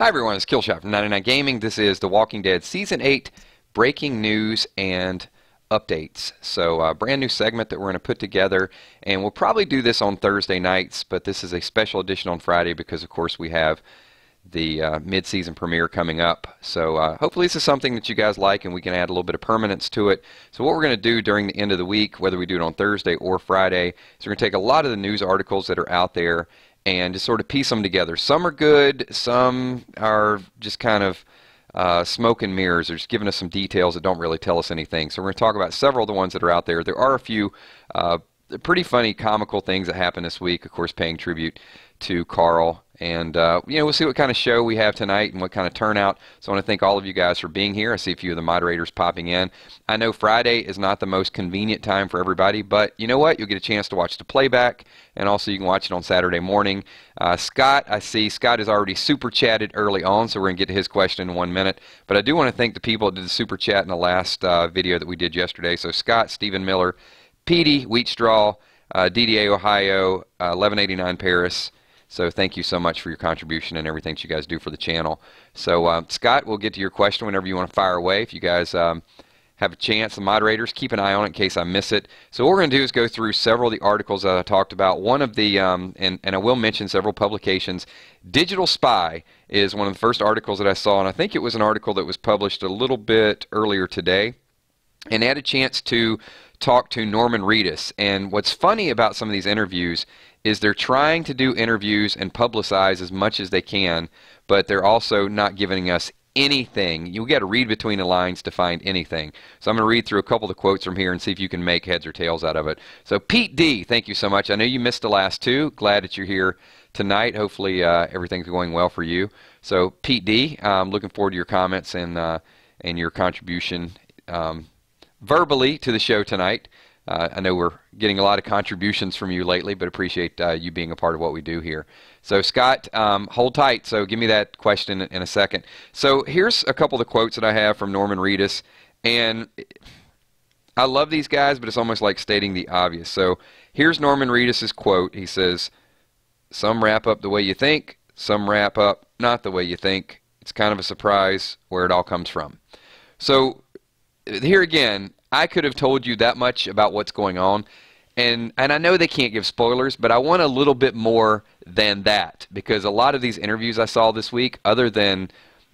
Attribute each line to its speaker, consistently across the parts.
Speaker 1: Hi everyone, it's Killshot from 99 Gaming. This is The Walking Dead Season 8 breaking news and updates. So brand new segment that we're going to put together, and we'll probably do this on Thursday nights, but this is a special edition on Friday because of course we have the mid-season premiere coming up. So hopefully this is something that you guys like and we can add a little bit of permanence to it. So what we're going to do during the end of the week, whether we do it on Thursday or Friday, is we're going to take a lot of the news articles that are out there and just sort of piece them together. Some are good, some are just kind of smoke and mirrors. They're just giving us some details that don't really tell us anything. So we're going to talk about several of the ones that are out there. There are a few pretty funny, comical things that happened this week, of course paying tribute to Karl. And, we'll see what kind of show we have tonight and what kind of turnout. So I want to thank all of you guys for being here. I see a few of the moderators popping in. I know Friday is not the most convenient time for everybody, but you know what? You'll get a chance to watch the playback, and also you can watch it on Saturday morning. Scott, I see Scott has already super chatted early on, so we're going to get to his question in 1 minute. But I do want to thank the people that did the super chat in the last video that we did yesterday. So Scott, Stephen Miller, Petey, Wheatstraw, DDA Ohio, 1189 Paris. So thank you so much for your contribution and everything that you guys do for the channel. So Scott, we'll get to your question whenever you want to fire away. If you guys have a chance, the moderators, keep an eye on it in case I miss it. So what we're going to do is go through several of the articles that I talked about. One of the, and I will mention several publications. Digital Spy is one of the first articles that I saw, and I think it was an article that was published a little bit earlier today. And I had a chance to talk to Norman Reedus. And what's funny about some of these interviews is they're trying to do interviews and publicize as much as they can, but they're also not giving us anything. You got to read between the lines to find anything. So I'm going to read through a couple of the quotes from here and see if you can make heads or tails out of it. So Pete D, thank you so much. I know you missed the last two. Glad that you're here tonight. Hopefully everything's going well for you. So Pete D, I'm looking forward to your comments and your contribution verbally to the show tonight. I know we're getting a lot of contributions from you lately, but appreciate you being a part of what we do here. So Scott, hold tight. So give me that question in a second. So here's a couple of the quotes that I have from Norman Reedus. And I love these guys, but it's almost like stating the obvious. So here's Norman Reedus' quote. He says, "Some wrap up the way you think, some wrap up not the way you think. It's kind of a surprise where it all comes from." So here again, I could have told you that much about what's going on, and I know they can't give spoilers, but I want a little bit more than that, because a lot of these interviews I saw this week, other than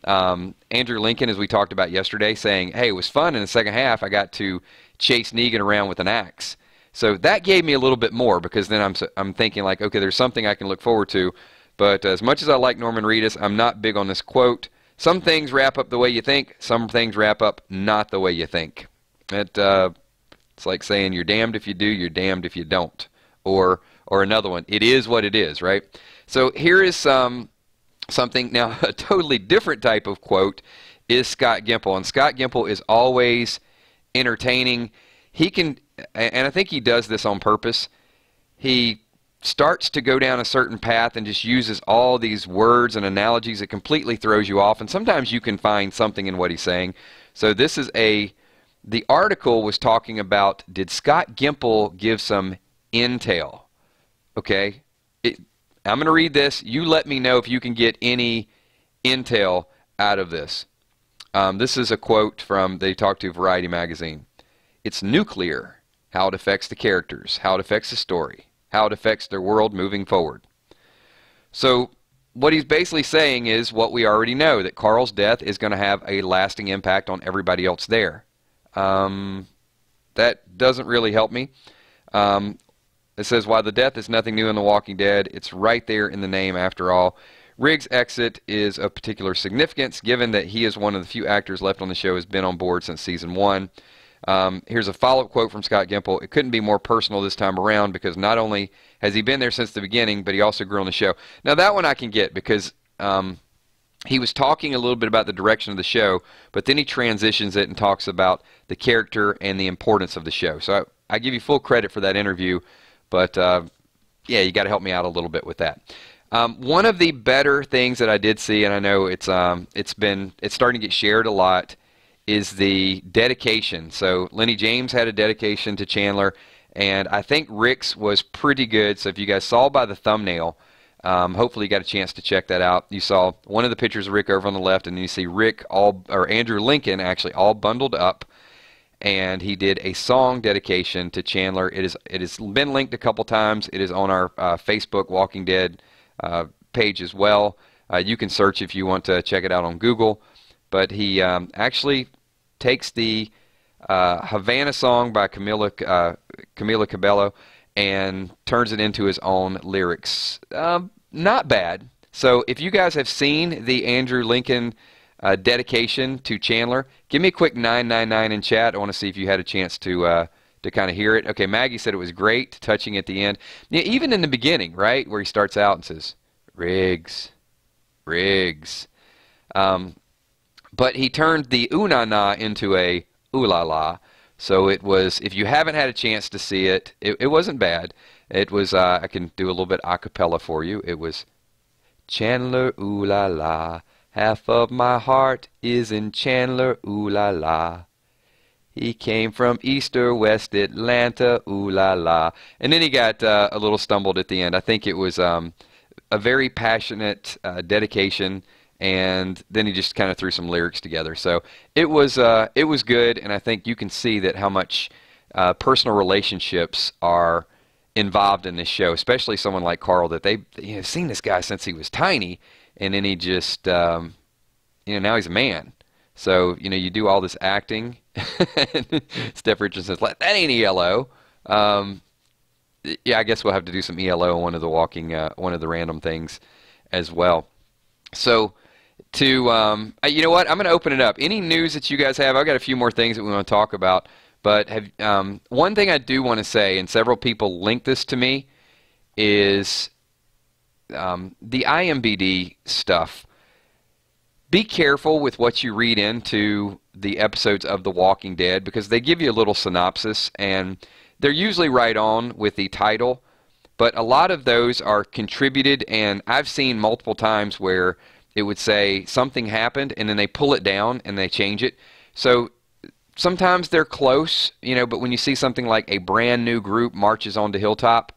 Speaker 1: Andrew Lincoln, as we talked about yesterday, saying, hey, it was fun in the second half, I got to chase Negan around with an axe. So that gave me a little bit more, because then I'm thinking like, okay, there's something I can look forward to. But as much as I like Norman Reedus, I'm not big on this quote. Some things wrap up the way you think, some things wrap up not the way you think. It's like saying you're damned if you do, you're damned if you don't. Or another one, it is what it is, right? So here is something, now a totally different type of quote is Scott Gimple. And Scott Gimple is always entertaining. He can, and I think he does this on purpose, he starts to go down a certain path and just uses all these words and analogies that completely throws you off. And sometimes you can find something in what he's saying. So this is the article was talking about, did Scott Gimple give some intel? Okay, I'm going to read this. You let me know if you can get any intel out of this. This is a quote from, they talked to Variety magazine. "It's nuclear, how it affects the characters, how it affects the story, how it affects their world moving forward." So what he's basically saying is what we already know, that Karl's death is going to have a lasting impact on everybody else there. That doesn't really help me. It says, while the death is nothing new in The Walking Dead, it's right there in the name after all. Riggs' exit is of particular significance, given that he is one of the few actors left on the show who has been on board since season 1. Here's a follow-up quote from Scott Gimple. "It couldn't be more personal this time around, because not only has he been there since the beginning, but he also grew on the show." Now that one I can get, because he was talking a little bit about the direction of the show, but then he transitions it and talks about the character and the importance of the show. So I give you full credit for that interview, but yeah, you got to help me out a little bit with that. One of the better things that I did see, and I know it's starting to get shared a lot, is the dedication. So Lenny James had a dedication to Chandler, and I think Rick's was pretty good. So if you guys saw by the thumbnail, Hopefully you got a chance to check that out. You saw one of the pictures of Rick over on the left, and then you see Andrew Lincoln actually all bundled up, and he did a song dedication to Chandler. It has been linked a couple times. It is on our Facebook Walking Dead page as well. You can search if you want to check it out on Google. But he actually takes the Havana song by Camila Cabello and turns it into his own lyrics. Not bad. So if you guys have seen the Andrew Lincoln dedication to Chandler, give me a quick 999 in chat. I want to see if you had a chance to kind of hear it. Okay, Maggie said it was great, touching at the end. Yeah, even in the beginning, right, where he starts out and says, Riggs, Riggs. But he turned the ooh-na-na into a ooh-la-la. So it was, if you haven't had a chance to see it, it wasn't bad. It was, I can do a little bit a cappella for you. It was, Chandler, ooh-la-la, half of my heart is in Chandler, ooh-la-la. He came from East or West Atlanta, ooh-la-la. And then he got a little stumbled at the end. I think it was a very passionate dedication, and then he just kind of threw some lyrics together. So it was good, and I think you can see that how much personal relationships are involved in this show, especially someone like Karl, that they've seen this guy since he was tiny, and then he just now he's a man. So you do all this acting. Steph Richardson says, "That ain't ELO." Yeah, I guess we'll have to do some ELO on one of the random things as well. So you know what? I'm going to open it up. Any news that you guys have? I've got a few more things that we want to talk about. But one thing I do want to say, and several people link this to me, is the IMBD stuff. Be careful with what you read into the episodes of The Walking Dead, because they give you a little synopsis, and they're usually right on with the title, but a lot of those are contributed, and I've seen multiple times where it would say something happened, and then they pull it down and they change it. So sometimes they're close, but when you see something like a brand new group marches on the hilltop,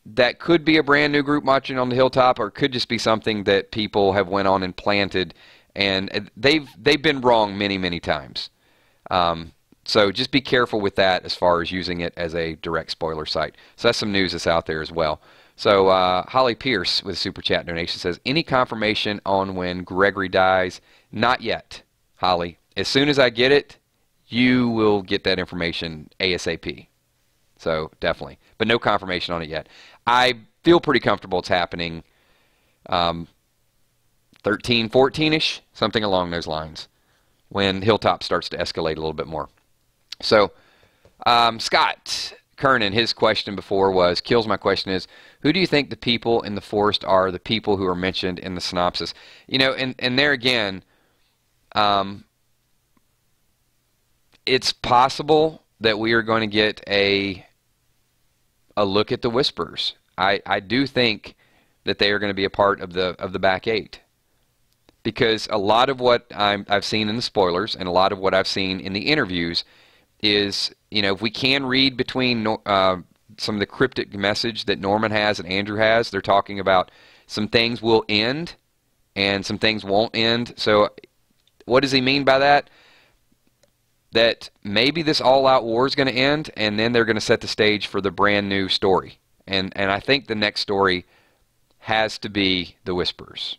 Speaker 1: that could be a brand new group marching on the hilltop, or it could just be something that people have went on and planted, and they've been wrong many, many times. So just be careful with that as far as using it as a direct spoiler site. So that's some news that's out there as well. So Holly Pierce with a Super Chat donation says, any confirmation on when Gregory dies? Not yet, Holly. As soon as I get it, you will get that information ASAP. So definitely. But no confirmation on it yet. I feel pretty comfortable it's happening 13, 14-ish, something along those lines, when Hilltop starts to escalate a little bit more. So Scott Kernan, his question before was, my question is, who do you think the people in the forest are, the people who are mentioned in the synopsis? And there again, it's possible that we are going to get a look at the Whisperers. I do think that they are going to be a part of the back eight, because a lot of what I've seen in the spoilers and a lot of what I've seen in the interviews is, if we can read between some of the cryptic message that Norman has and Andrew has, they're talking about some things will end and some things won't end. So what does he mean by that? That maybe this all-out war is going to end, and then they're going to set the stage for the brand new story. And I think the next story has to be the Whisperers.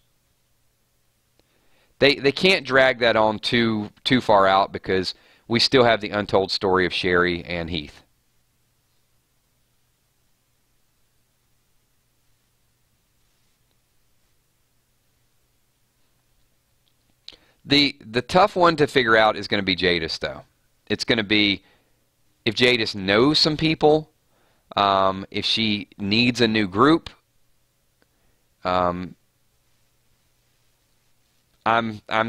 Speaker 1: They can't drag that on too far out, because we still have the untold story of Sherry and Heath. The tough one to figure out is going to be Jadis, though. It's going to be if Jadis knows some people, if she needs a new group. I'm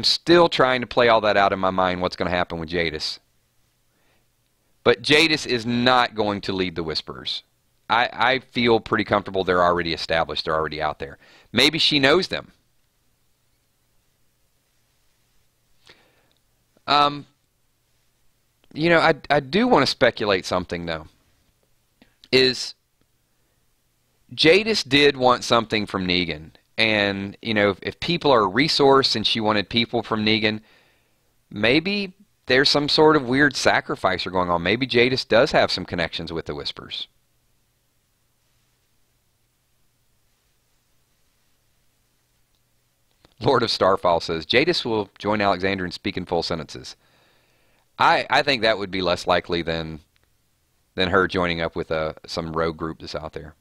Speaker 1: still trying to play all that out in my mind, what's going to happen with Jadis. But Jadis is not going to lead the Whisperers. I feel pretty comfortable they're already established, they're already out there. Maybe she knows them. I do want to speculate something, though. Is Jadis did want something from Negan. And, you know, if people are a resource and she wanted people from Negan, maybe there's some sort of weird sacrificer going on. Maybe Jadis does have some connections with the Whispers. Lord of Starfall says, Jadis will join Alexandria and speak in full sentences. I think that would be less likely than her joining up with some rogue group that's out there.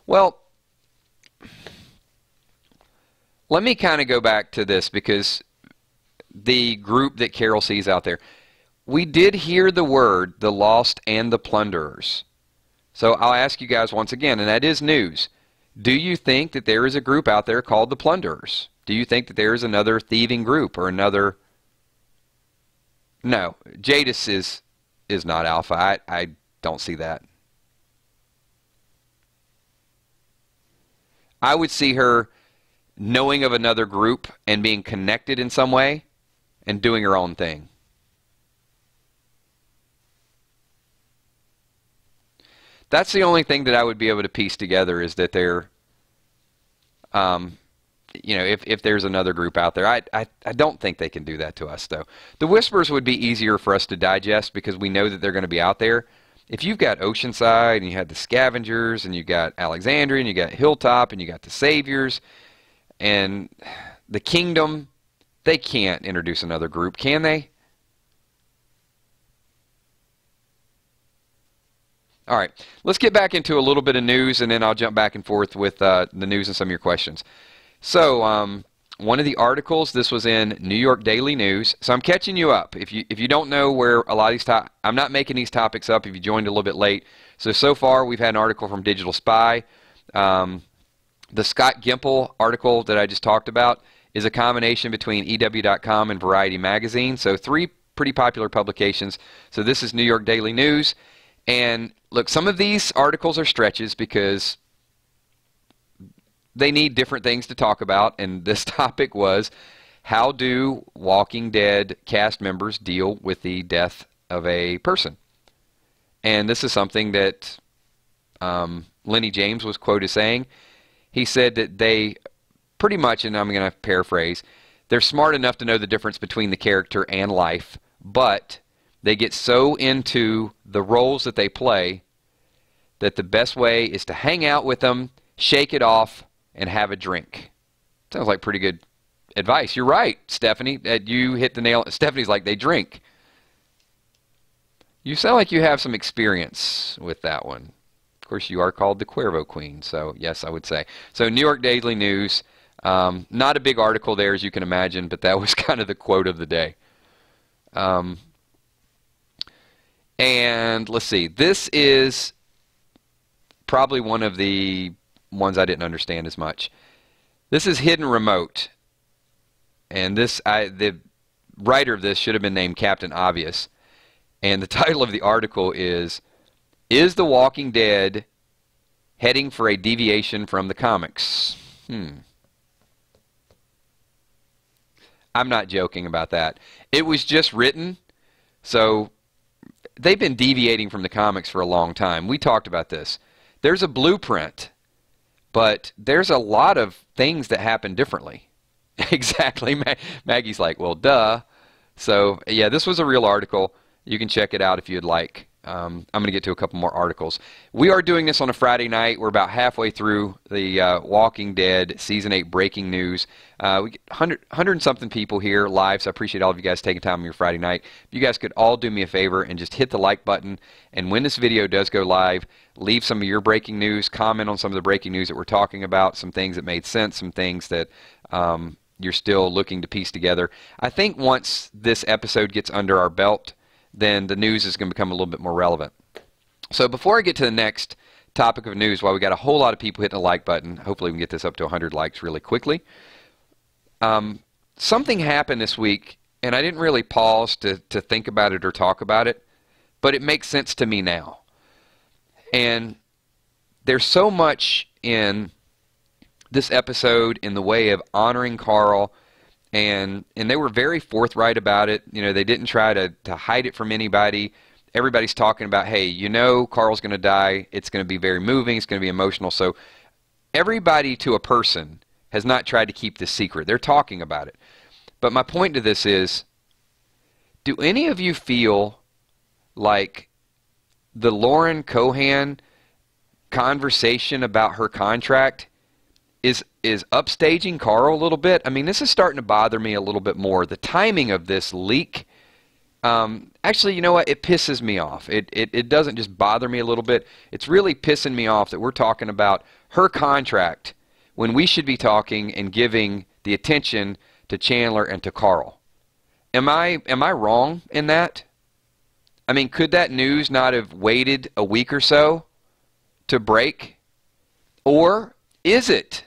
Speaker 1: Well, let me kind of go back to this, because the group that Carol sees out there, we did hear the word, the lost and the plunderers. So I'll ask you guys once again, and that is news. Do you think that there is a group out there called the plunderers? Do you think that there is another thieving group or another... No, Jadis is not Alpha. I don't see that. I would see her knowing of another group and being connected in some way and doing her own thing. That's the only thing that I would be able to piece together, is that they're, you know, if there's another group out there. I don't think they can do that to us, though. The Whispers would be easier for us to digest because we know that they're going to be out there. If you've got Oceanside and you had the Scavengers and you got Alexandria and you got Hilltop and you got the Saviors and the Kingdom, they can't introduce another group, can they? All right, let's get back into a little bit of news, and then I'll jump back and forth with the news and some of your questions. So, one of the articles, this was in New York Daily News. So I'm catching you up. If you don't know where a lot of these I'm not making these topics up if you joined a little bit late. So far we've had an article from Digital Spy. The Scott Gimple article that I just talked about is a combination between EW.com and Variety Magazine. So 3 pretty popular publications. So this is New York Daily News. And look, some of these articles are stretches because they need different things to talk about, and this topic was, how do Walking Dead cast members deal with the death of a person? And this is something that Lenny James was quoted saying. He said that they pretty much, and I'm going to paraphrase, they're smart enough to know the difference between the character and life, but they get so into the roles that they play that the best way is to hang out with them, shake it off, and have a drink. Sounds like pretty good advice. You're right, Stephanie. You hit the nail. Stephanie's like, they drink. You sound like you have some experience with that one. Of course, you are called the Cuervo Queen, so yes, I would say. So New York Daily News, not a big article there, as you can imagine, but that was kind of the quote of the day. And let's see, this is probably one of the ones I didn't understand as much. This is Hidden Remote, and the writer of this should have been named Captain Obvious, and the title of the article is The Walking Dead Heading for a Deviation from the Comics? I'm not joking about that. It was just written, so they've been deviating from the comics for a long time. We talked about this. There's a blueprint, but there's a lot of things that happen differently. Exactly. Maggie's like, well, duh. So, yeah, this was a real article. You can check it out if you'd like. I'm going to get to a couple more articles. We are doing this on a Friday night. We're about halfway through the Walking Dead Season 8 breaking news. We get 100 and something people here live, so I appreciate all of you guys taking time on your Friday night. If you guys could all do me a favor and just hit the like button, and when this video does go live, leave some of your breaking news, comment on some of the breaking news that we're talking about, some things that made sense, some things that you're still looking to piece together. I think once this episode gets under our belt, then the news is going to become a little bit more relevant. So before I get to the next topic of news, while we got a whole lot of people hitting the like button, hopefully we can get this up to 100 likes really quickly. Something happened this week, and I didn't really pause to think about it or talk about it, but it makes sense to me now. And there's so much in this episode in the way of honoring Karl, and they were very forthright about it. You know, they didn't try to hide it from anybody. everybody's talking about, hey, you know Karl's going to die. It's going to be very moving. It's going to be emotional. So everybody to a person has not tried to keep this secret. They're talking about it. But my point to this is, do any of you feel like the Lauren Cohan conversation about her contract is upstaging Karl a little bit? I mean, this is starting to bother me a little bit more. The timing of this leak, actually, you know what? It pisses me off. It doesn't just bother me a little bit. It's really pissing me off that we're talking about her contract when we should be talking and giving the attention to Chandler and to Karl. Am I wrong in that? I mean, could that news not have waited a week or so to break? Or is it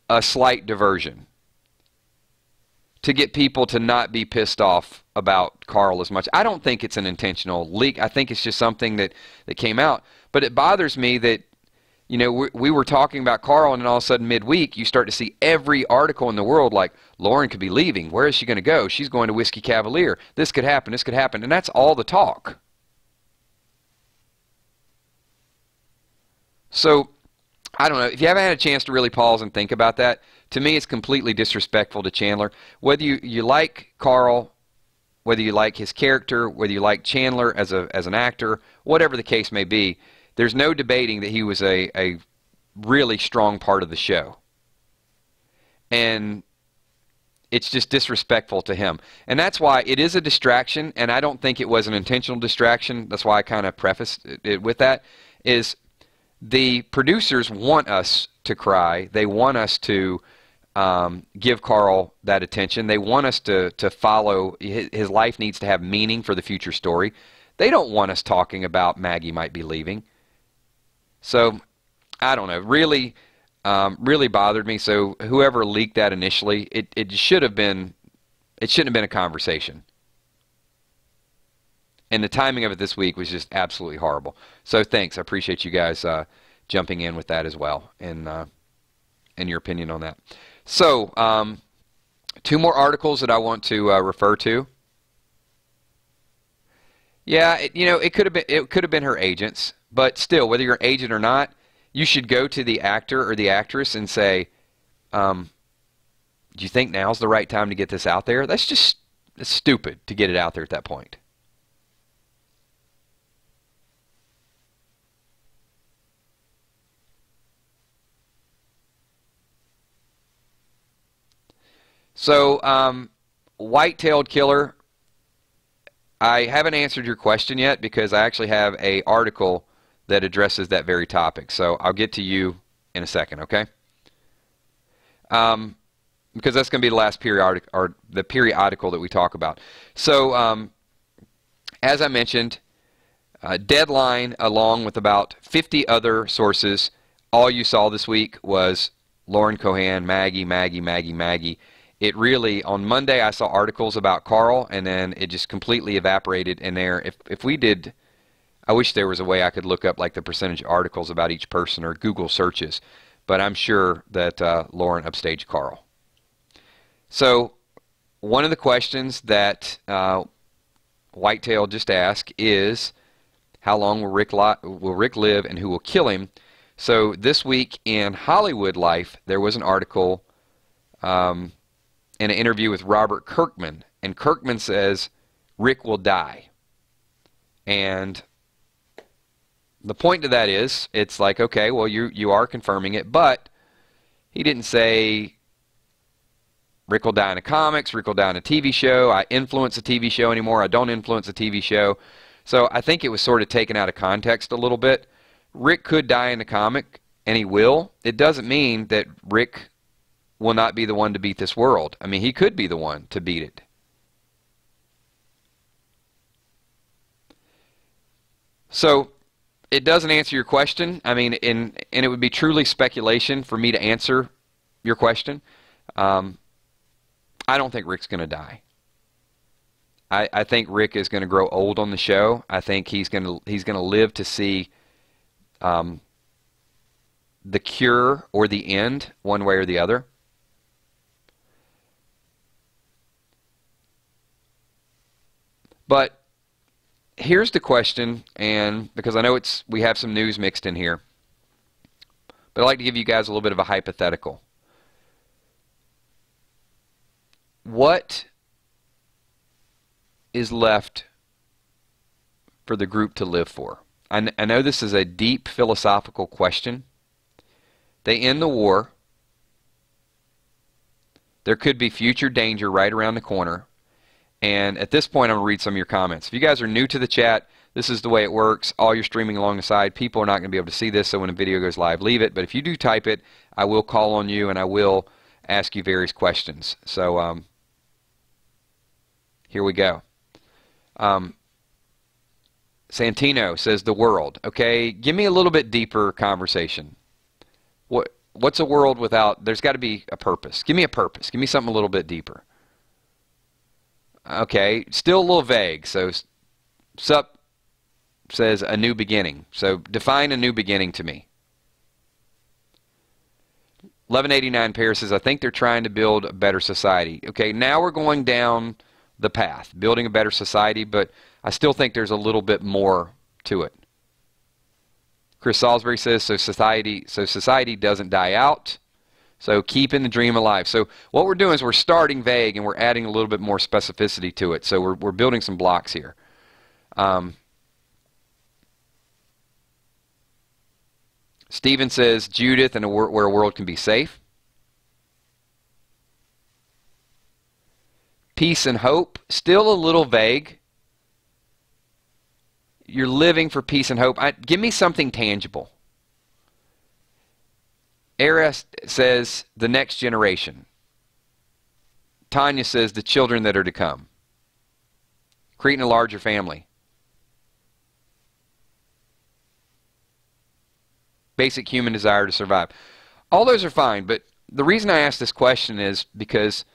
Speaker 1: a slight diversion to get people to not be pissed off about Karl as much? I don't think it's an intentional leak. I think it's just something that came out. But it bothers me that, you know, we were talking about Karl, and then all of a sudden midweek you start to see every article in the world like, Lauren could be leaving. Where is she going to go? She's going to Whiskey Cavalier. This could happen. This could happen. And that's all the talk. So, I don't know. If you haven't had a chance to really pause and think about that, to me it's completely disrespectful to Chandler. Whether you like Karl, whether you like his character, whether you like Chandler as an actor, whatever the case may be, there's no debating that he was a really strong part of the show. And it's just disrespectful to him. And that's why it is a distraction, and I don't think it was an intentional distraction. That's why I kind of prefaced it with that, is the producers want us to cry. They want us to give Karl that attention. They want us to follow. His life needs to have meaning for the future story. They don't want us talking about Maggie might be leaving. So, I don't know. Really, really bothered me. So, whoever leaked that initially, it should have been. It shouldn't have been a conversation. And the timing of it this week was just absolutely horrible. So, thanks. I appreciate you guys jumping in with that as well, and your opinion on that. So, 2 more articles that I want to refer to. Yeah, it could have been her agents, but still, whether you're an agent or not, you should go to the actor or the actress and say, do you think now's the right time to get this out there? That's stupid to get it out there at that point. So, white-tailed killer, I haven't answered your question yet because I actually have an article that addresses that very topic. So I'll get to you in a second, okay? Because that's going to be the last periodic, or the periodical that we talk about. So, as I mentioned, Deadline, along with about 50 other sources, all you saw this week was Lauren Cohan, Maggie. It really, on Monday I saw articles about Karl, and then it just completely evaporated in there. If we did, I wish there was a way I could look up like the percentage of articles about each person or Google searches, but I'm sure that Lauren upstaged Karl. So one of the questions that Whitetail just asked is, how long will Rick live and who will kill him? So this week in Hollywood Life, there was an article in an interview with Robert Kirkman, and Kirkman says Rick will die. And the point to that is, it's like, okay, well, you are confirming it, but he didn't say Rick will die in the comics, Rick will die in a TV show, I influence a TV show anymore, I don't influence a TV show. So I think it was sort of taken out of context a little bit. Rick could die in the comic, and he will. It doesn't mean that Rick will not be the one to beat this world. I mean, he could be the one to beat it. So it doesn't answer your question. I mean, and it would be truly speculation for me to answer your question. I don't think Rick's going to die. I think Rick is going to grow old on the show. I think he's going to live to see the cure or the end, one way or the other. But here's the question, and because I know we have some news mixed in here, but I'd like to give you guys a little bit of a hypothetical. What is left for the group to live for? I know this is a deep philosophical question. They end the war. There could be future danger right around the corner. And at this point, I'm going to read some of your comments. If you guys are new to the chat, this is the way it works. All you're streaming along the side, people are not going to be able to see this, so when a video goes live, leave it. But if you do type it, I will call on you and I will ask you various questions. So here we go. Santino says the world. Okay, give me a little bit deeper conversation. What's a world without, there's got to be a purpose. Give me a purpose. Give me something a little bit deeper. Okay, still a little vague. So Sup says a new beginning. So define a new beginning to me. 1189 Paris says, I think they're trying to build a better society. Okay, now we're going down the path, building a better society, but I still think there's a little bit more to it. Chris Salisbury says, so society doesn't die out, so keeping the dream alive. So what we're doing is we're starting vague and we're adding a little bit more specificity to it. So we're building some blocks here. Stephen says, Judith, and where a world can be safe. Peace and hope, still a little vague. You're living for peace and hope. Give me something tangible. Eris says the next generation. Tanya says the children that are to come. Creating a larger family. Basic human desire to survive. All those are fine, but the reason I ask this question is because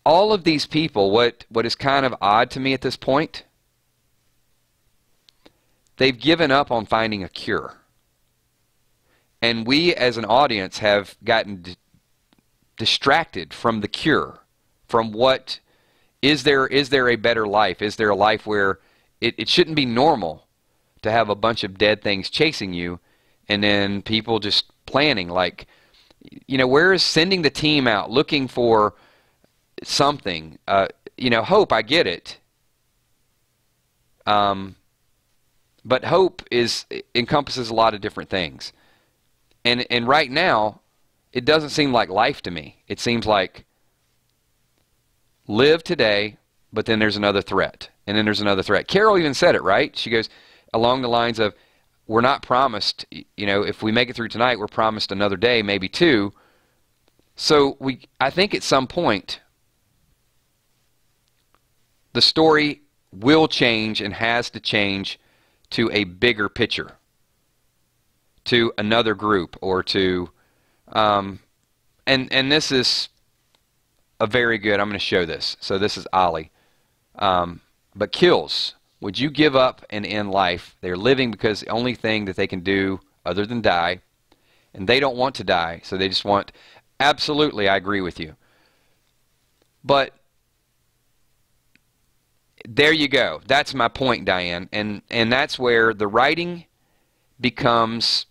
Speaker 1: all of these people, what is kind of odd to me at this point, they've given up on finding a cure. And we as an audience have gotten distracted from the cure, from what, is there a better life? Is there a life where it shouldn't be normal to have a bunch of dead things chasing you and then people just planning like, you know, where is sending the team out looking for something? You know, hope, I get it. But hope encompasses a lot of different things. And right now, it doesn't seem like life to me. It seems like live today, but then there's another threat. And then there's another threat. Carol even said it, right? She goes along the lines of, we're not promised, you know, if we make it through tonight, we're promised another day, maybe two. So I think at some point, the story will change and has to change to a bigger picture, to another group, or to, and this is a very good, I'm going to show this. So this is Ollie. But kills, would you give up and end life? They're living because the only thing that they can do other than die, and they don't want to die, so they just want, absolutely, I agree with you. But there you go. That's my point, Diane. And that's where the writing becomes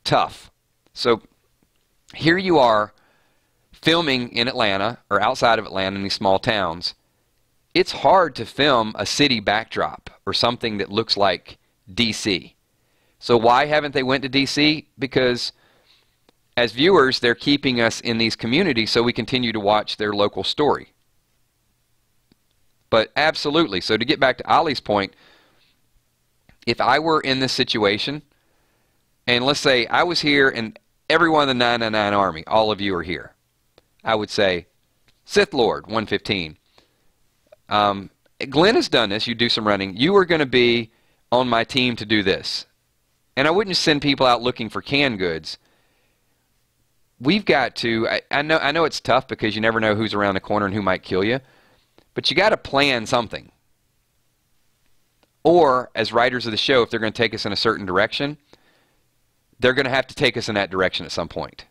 Speaker 1: tough. So here you are filming in Atlanta or outside of Atlanta in these small towns. It's hard to film a city backdrop or something that looks like D.C. So why haven't they went to D.C.? Because as viewers, they're keeping us in these communities so we continue to watch their local story. But absolutely, so to get back to Ollie's point, if I were in this situation, and let's say I was here and everyone in the 999 Army, all of you are here, I would say, Sith Lord, 115. Glenn has done this, you do some running, you are going to be on my team to do this. And I wouldn't send people out looking for canned goods. We've got to, I know it's tough because you never know who's around the corner and who might kill you. But you got to plan something. Or, as writers of the show, if they're going to take us in a certain direction, they're going to have to take us in that direction at some point.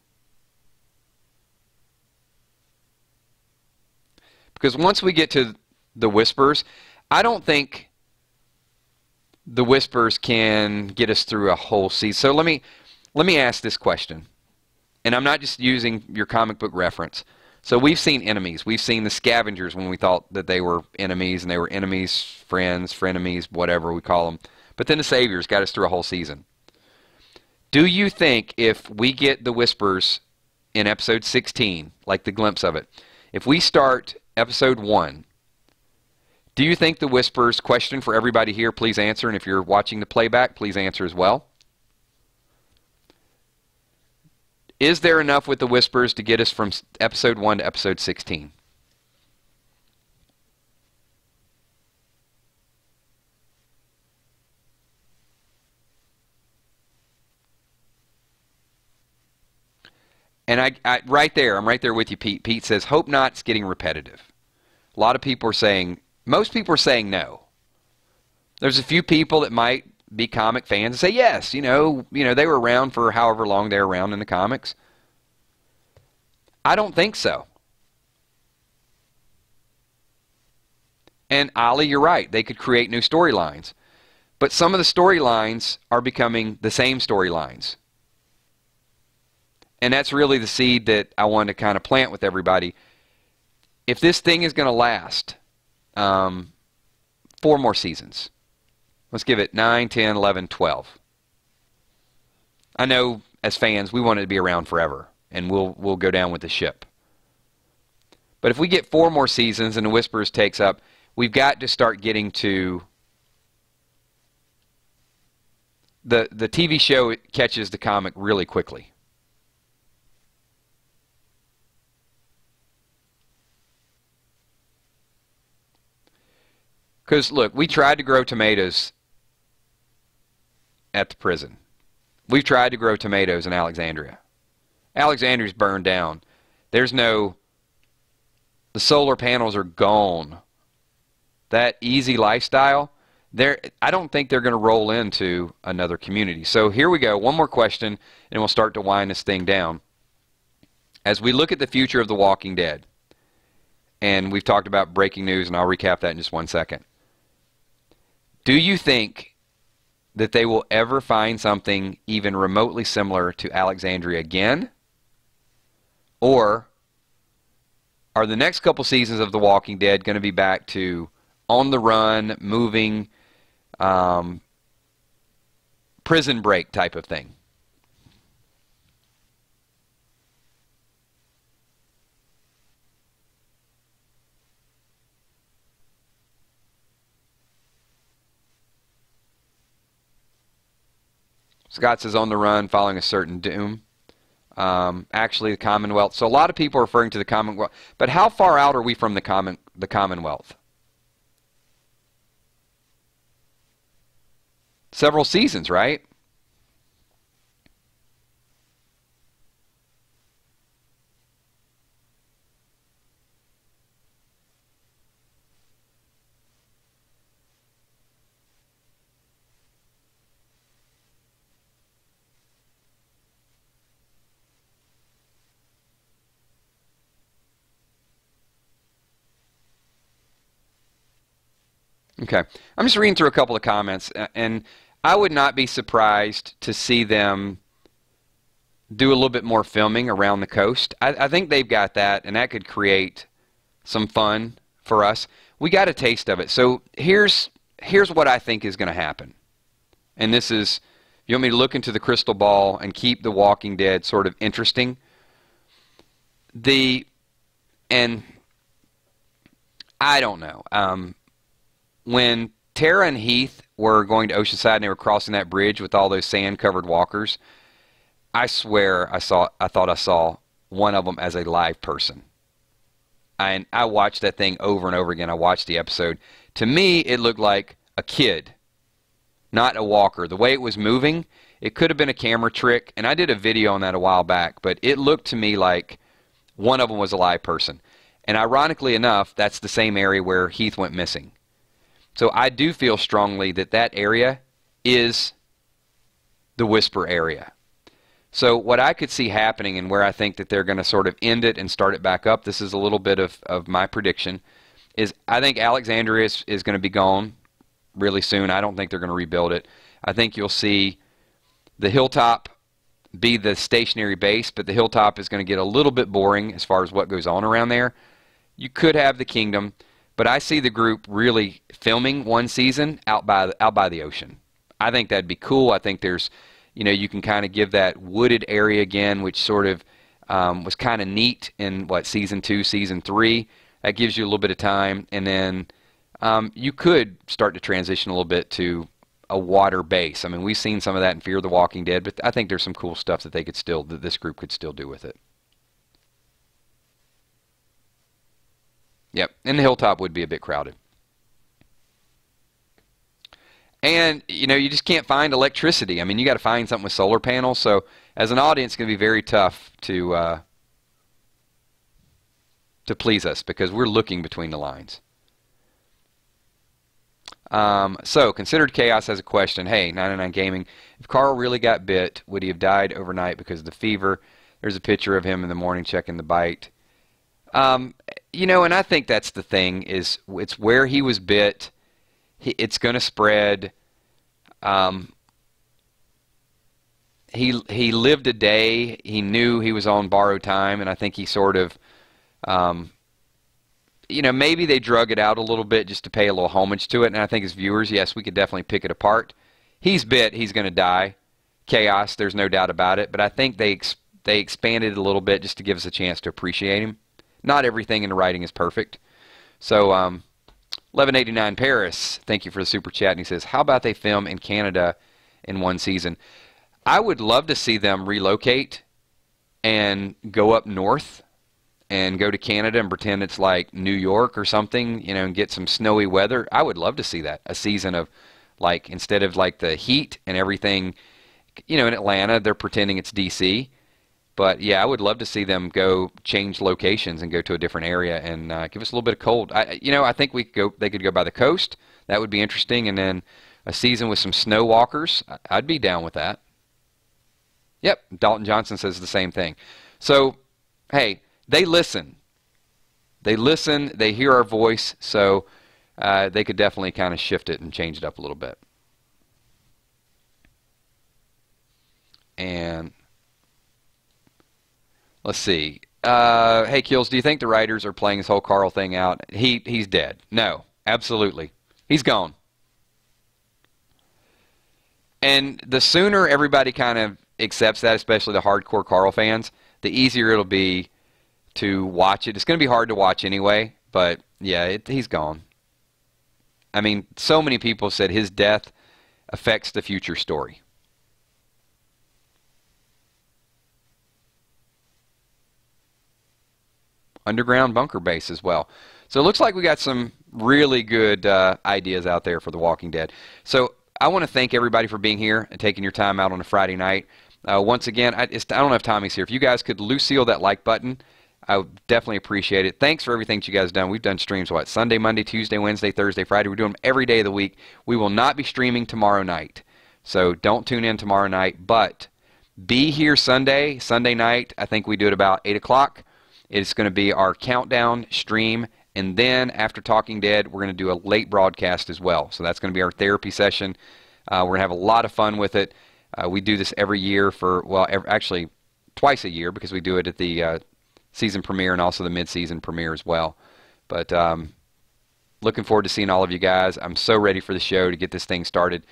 Speaker 1: Because once we get to the Whispers, I don't think the Whispers can get us through a whole season. So let me ask this question. And I'm not just using your comic book reference. So we've seen enemies. We've seen the Scavengers when we thought that they were enemies, and they were enemies, friends, frenemies, whatever we call them. But then the Saviors got us through a whole season. Do you think if we get the Whispers in episode 16, like the glimpse of it, if we start episode 1, do you think the Whispers, question for everybody here, please answer, and if you're watching the playback, please answer as well. Is there enough with the Whispers to get us from episode 1 to episode 16? And I'm right there with you, Pete. Pete says, hope not, it's getting repetitive. A lot of people are saying, most people are saying no. There's a few people that might be comic fans and say, yes, you know, they were around for however long they were around in the comics. I don't think so. And Ollie, you're right. They could create new storylines. But some of the storylines are becoming the same storylines. And that's really the seed that I wanted to kind of plant with everybody. If this thing is going to last 4 more seasons, let's give it 9, 10, 11, 12. I know as fans we want it to be around forever, and we'll go down with the ship. But if we get 4 more seasons and the Whispers takes up, we've got to start getting to the TV show catches the comic really quickly. Because, look, we tried to grow tomatoes at the prison. We've tried to grow tomatoes in Alexandria. Alexandria's burned down. There's no... The solar panels are gone. That easy lifestyle, I don't think they're going to roll into another community. So here we go. One more question, and we'll start to wind this thing down. As we look at the future of The Walking Dead, and we've talked about breaking news, and I'll recap that in just 1 second. Do you think that they will ever find something even remotely similar to Alexandria again? Or are the next couple seasons of The Walking Dead going to be back to on the run, moving, prison break type of thing? Scott says on the run, following a certain doom. Actually, the Commonwealth. So a lot of people are referring to the Commonwealth. But how far out are we from the Commonwealth? Several seasons, right? Okay. I'm just reading through a couple of comments, and I would not be surprised to see them do a little bit more filming around the coast. I think they've got that, and that could create some fun for us. We got a taste of it. So here's what I think is going to happen. And this is, you want me to look into the crystal ball and keep The Walking Dead sort of interesting? And I don't know. When Tara and Heath were going to Oceanside and they were crossing that bridge with all those sand-covered walkers, I swear I thought I saw one of them as a live person. And I watched that thing over and over again. I watched the episode. To me, it looked like a kid, not a walker. The way it was moving, it could have been a camera trick. And I did a video on that a while back, but it looked to me like one of them was a live person. And ironically enough, that's the same area where Heath went missing. So I do feel strongly that that area is the Whisper area. So what I could see happening, and where I think that they're going to sort of end it and start it back up, this is a little bit of my prediction, is I think Alexandria is going to be gone really soon. I don't think they're going to rebuild it. I think you'll see the Hilltop be the stationary base, but the Hilltop is going to get a little bit boring as far as what goes on around there. You could have the Kingdom, but I see the group really filming one season out by the ocean. I think that'd be cool. I think there's, you know, you can kind of give that wooded area again, which sort of was kind of neat in, what, season 2, season 3. That gives you a little bit of time, and then you could start to transition a little bit to a water base. I mean, we've seen some of that in Fear the Walking Dead, but I think there's some cool stuff that that this group could still do with it. Yep, and the Hilltop would be a bit crowded. And, you know, you just can't find electricity. I mean, you got to find something with solar panels. So as an audience, it's going to be very tough to please us, because we're looking between the lines. So, Considered Chaos has a question. Hey, 99 Gaming, if Karl really got bit, would he have died overnight because of the fever? There's a picture of him in the morning checking the bite. You know, and I think that's the thing, is it's where he was bit. It's going to spread. He lived a day. He knew he was on borrowed time, and I think he sort of, you know, maybe they drug it out a little bit just to pay a little homage to it. And I think as viewers, yes, we could definitely pick it apart. He's bit. He's going to die. Chaos. There's no doubt about it. But I think they expanded it a little bit just to give us a chance to appreciate him. Not everything in the writing is perfect. So, 1189 Paris, thank you for the super chat. And he says, how about they film in Canada in one season? I would love to see them relocate and go up north and go to Canada and pretend it's like New York or something, you know, and get some snowy weather. I would love to see that. A season of, like, instead of like the heat and everything, you know, in Atlanta, they're pretending it's DC. But yeah, I would love to see them go change locations and go to a different area and give us a little bit of cold. You know, I think they could go by the coast. That would be interesting. And then a season with some snow walkers. I'd be down with that. Yep, Dalton Johnson says the same thing. So, hey, they listen. They listen. They hear our voice. So they could definitely kind of shift it and change it up a little bit. And let's see. Hey, Kills, do you think the writers are playing this whole Karl thing out? He's dead. No, absolutely. He's gone. And the sooner everybody kind of accepts that, especially the hardcore Karl fans, the easier it'll be to watch it. It's going to be hard to watch anyway, but yeah, he's gone. I mean, so many people said his death affects the future story. Underground bunker base as well. So it looks like we got some really good ideas out there for The Walking Dead. So I want to thank everybody for being here and taking your time out on a Friday night. Once again, I don't know if Tommy's here. If you guys could Lucille that like button, I would definitely appreciate it. Thanks for everything that you guys have done. We've done streams, what, Sunday, Monday, Tuesday, Wednesday, Thursday, Friday. We're doing them every day of the week. We will not be streaming tomorrow night. So don't tune in tomorrow night. But be here Sunday night. I think we do it about 8 o'clock. It's going to be our countdown stream. And then after Talking Dead, we're going to do a late broadcast as well. So that's going to be our therapy session. We're going to have a lot of fun with it. We do this every year for, well, actually twice a year, because we do it at the season premiere and also the mid-season premiere as well. But looking forward to seeing all of you guys. I'm so ready for the show to get this thing started.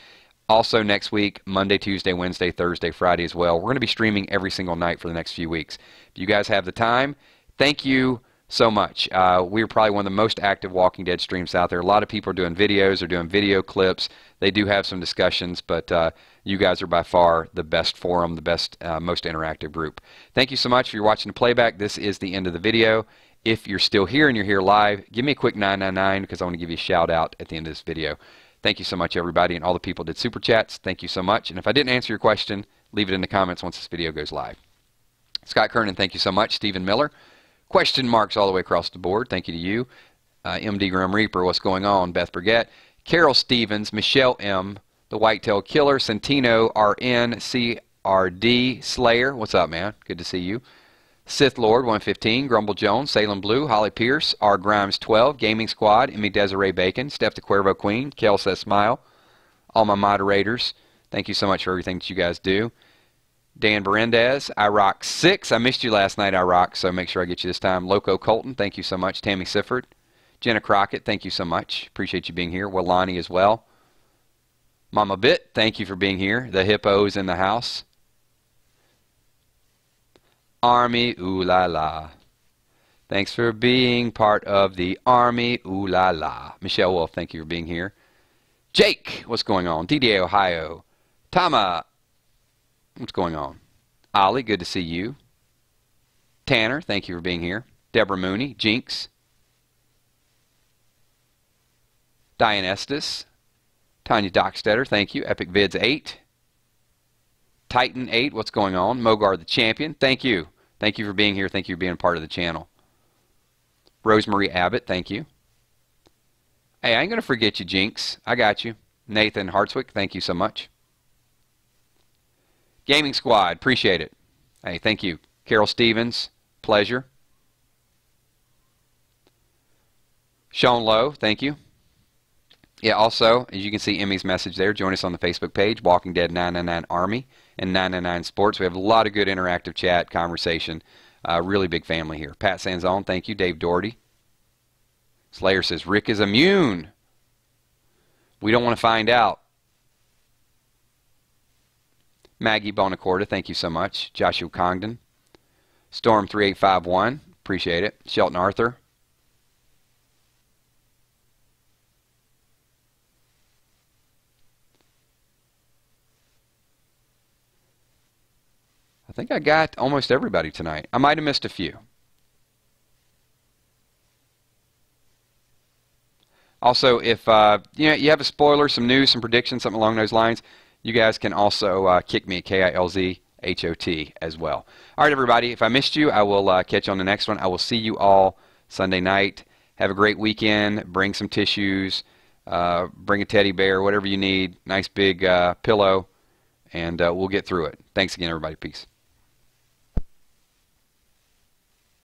Speaker 1: Also next week, Monday, Tuesday, Wednesday, Thursday, Friday as well. We're going to be streaming every single night for the next few weeks. If you guys have the time, thank you so much. We're probably one of the most active Walking Dead streams out there. A lot of people are doing videos, they're doing video clips. They do have some discussions, but you guys are by far the best forum, the best, most interactive group. Thank you so much. If you're watching the playback, this is the end of the video. If you're still here and you're here live, give me a quick 999 because I want to give you a shout out at the end of this video. Thank you so much, everybody, and all the people that did super chats. Thank you so much. And if I didn't answer your question, leave it in the comments once this video goes live. Scott Kernan, thank you so much. Stephen Miller, question marks all the way across the board. Thank you to you. MD Grim Reaper, what's going on? Beth Burgett, Carol Stevens, Michelle M, The Whitetail Killer, Santino, RN, RD Slayer, what's up, man? Good to see you. Sith Lord 115, Grumble Jones, Salem Blue, Holly Pierce, R Grimes 12, Gaming Squad, Emmy Desiree Bacon, Steph the Cuervo Queen, Kel says smile. All my moderators, thank you so much for everything that you guys do. Dan Berendez, I Rock 6. I missed you last night, I Rock, so make sure I get you this time. Loco Colton, thank you so much. Tammy Sifford. Jenna Crockett, thank you so much. Appreciate you being here. Willani as well. Mama Bit, thank you for being here. The Hippos in the house. Army, ooh la la. Thanks for being part of the Army, ooh la la. Michelle Wolf, thank you for being here. Jake, what's going on? DDA Ohio. Tama, what's going on? Ollie, good to see you. Tanner, thank you for being here. Deborah Mooney, Jinx. Diane Estes. Tanya Dockstetter, thank you. Epic Vids 8. Titan 8, what's going on? Mogar the Champion, thank you. Thank you for being here. Thank you for being part of the channel. Rosemary Abbott, thank you. Hey, I ain't going to forget you, Jinx. I got you. Nathan Hartswick, thank you so much. Gaming Squad, appreciate it. Hey, thank you. Carol Stevens, pleasure. Sean Lowe, thank you. Yeah, also, as you can see Emmy's message there, join us on the Facebook page, Walking Dead 999 Army and 999 Sports. We have a lot of good interactive chat, conversation. Really big family here. Pat Sanzone, thank you. Dave Doherty. Slayer says, Rick is immune. We don't want to find out. Maggie Bonacorda, thank you so much. Joshua Congdon. Storm 3851, appreciate it. Shelton Arthur. I think I got almost everybody tonight. I might have missed a few. Also, if you have a spoiler, some news, some predictions, something along those lines, you guys can also kick me at KILZHOT as well. All right, everybody. If I missed you, I will catch you on the next one. I will see you all Sunday night. Have a great weekend. Bring some tissues. Bring a teddy bear, whatever you need. Nice big pillow, and we'll get through it. Thanks again, everybody. Peace.